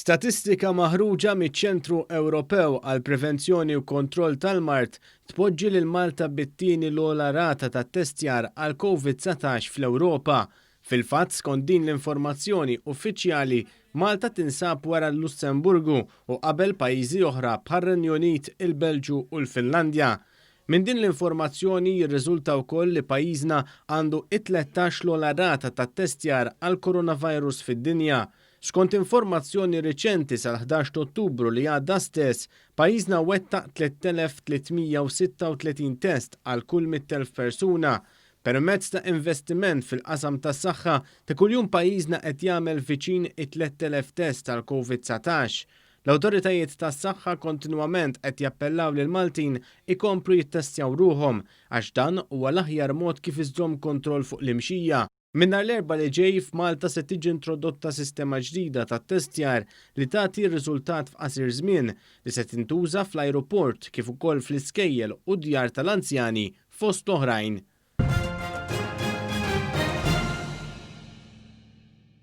Statistika maħruġa miċ-Ċentru Ewropew għall-Prevenzjoni u Kontroll tal-Mard tpoġġi lil Malta bit-tieni l-ogħla rata ta' ttestjar għall-Covid-19 fl-Ewropa. Fil-fatt, skont din l-informazzjoni uffiċjali, Malta tinsab wara l-Lussemburgu u qabel pajjiżi oħra bħar-Renju, il-Belġju u l-Finlandja. Min din l-informazzjoni jirriżulta wkoll li pajjiżna għandu it-tlettax l-ogħla rata ta' ttestjar għall-Coronavirus fid-dinja. Skont informazzjoni riċenti sal-11 Ottubru li għadda stess, pajjiżna wettaq 3336 test għal kull 100,000 persuna. Permezz ta' investiment fil-qasam tas-saħħa ta' kuljum pajjiżna qed jagħmel viċin 3,000 test għal Covid-19. L-awtoritajiet tas-saħħa kontinwament qed jappellaw lil Maltin ikomplu jittestjaw ruhom għax dan huwa l-aħjar mod kif iżżomm kontroll fuq l-imxija. Minnar l-erba li ġej f'Malta se tiġi introdotta sistema ġdida ta' ttestjar li tagħti r-riżultat f'qasir żmien li se tintuża fl-ajruport kif ukoll fl-iskejjel u djar tal-anzjani fost oħrajn.